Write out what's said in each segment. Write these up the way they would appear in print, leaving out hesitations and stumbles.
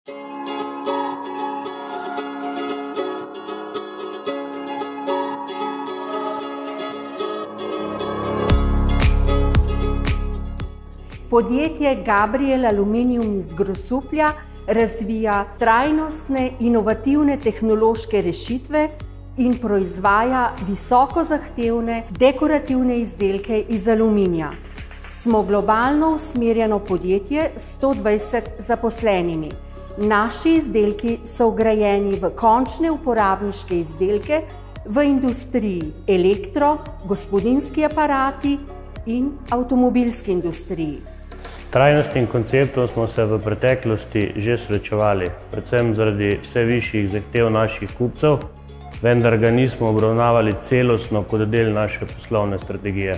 Podjetje Gabriel Aluminium iz Grosuplja razvija trajnostne, inovativne tehnološke rešitve in proizvaja visoko zahtevne dekorativne izdelke iz aluminija. Smo globalno usmerjeno podjetje s 120 zaposlenimi. Naši izdelki so vgrajeni v končne uporabniške izdelke v industriji elektro, gospodinjski aparati in avtomobilski industriji. S trajnostnim konceptom smo se v preteklosti že srečevali, predvsem zaradi vse višjih zahtev naših kupcev, vendar ga nismo obravnavali celostno kot del naše poslovne strategije.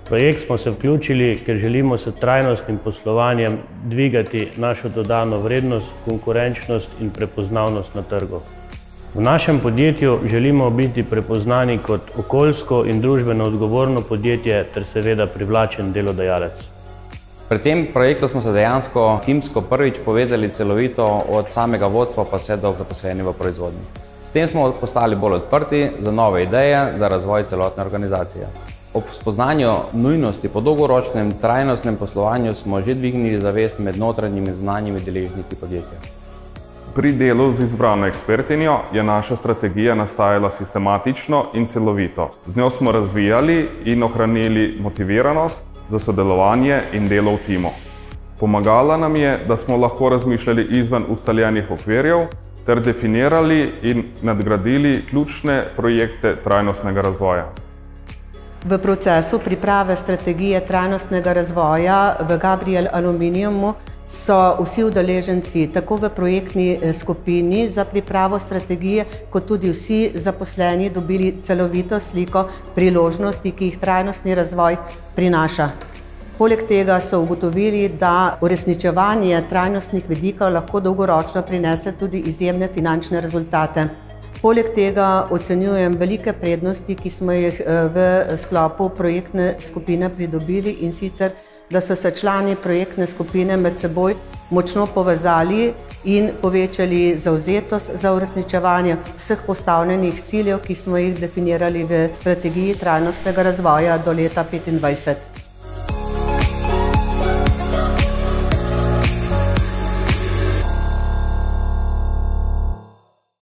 V projekt smo se vključili, ker želimo s trajnostnim poslovanjem dvigati našo dodano vrednost, konkurenčnost in prepoznavnost na trgu. V našem podjetju želimo biti prepoznani kot okoljsko in družbeno odgovorno podjetje ter seveda privlačen delodajalec. Pri tem projektu smo se dejansko timsko prvič povezali celovito od samega vodstva pa vse do zaposlenih v proizvodnji. S tem smo postali bolj odprti za nove ideje, za razvoj celotne organizacije. Ob spoznanju nujnosti po dolgoročnem trajnostnem poslovanju smo že dvignili zavest med notranjimi in zunanjimi deležniki podjetja. Pri delu z izbrano ekspertinjo je naša strategija nastajala sistematično in celovito. Z njo smo razvijali in ohranili motiviranost za sodelovanje in delo v timu. Pomagala nam je, da smo lahko razmišljali izven ustaljenih okvirjev ter definirali in nadgradili ključne projekte trajnostnega razvoja. V procesu priprave strategije trajnostnega razvoja v Gabriel Aluminiumu so vsi udeleženci tako v projektni skupini za pripravo strategije, kot tudi vsi zaposleni dobili celovito sliko priložnosti, ki jih trajnostni razvoj prinaša. Poleg tega so ugotovili, da uresničevanje trajnostnih vidikov lahko dolgoročno prinese tudi izjemne finančne rezultate. Poleg tega ocenjujem velike prednosti, ki smo jih v sklopu projektne skupine pridobili, in sicer, da so se člani projektne skupine med seboj močno povezali in povečali zavzetost za uresničevanje vseh postavljenih ciljev, ki smo jih definirali v strategiji trajnostnega razvoja do leta 2025.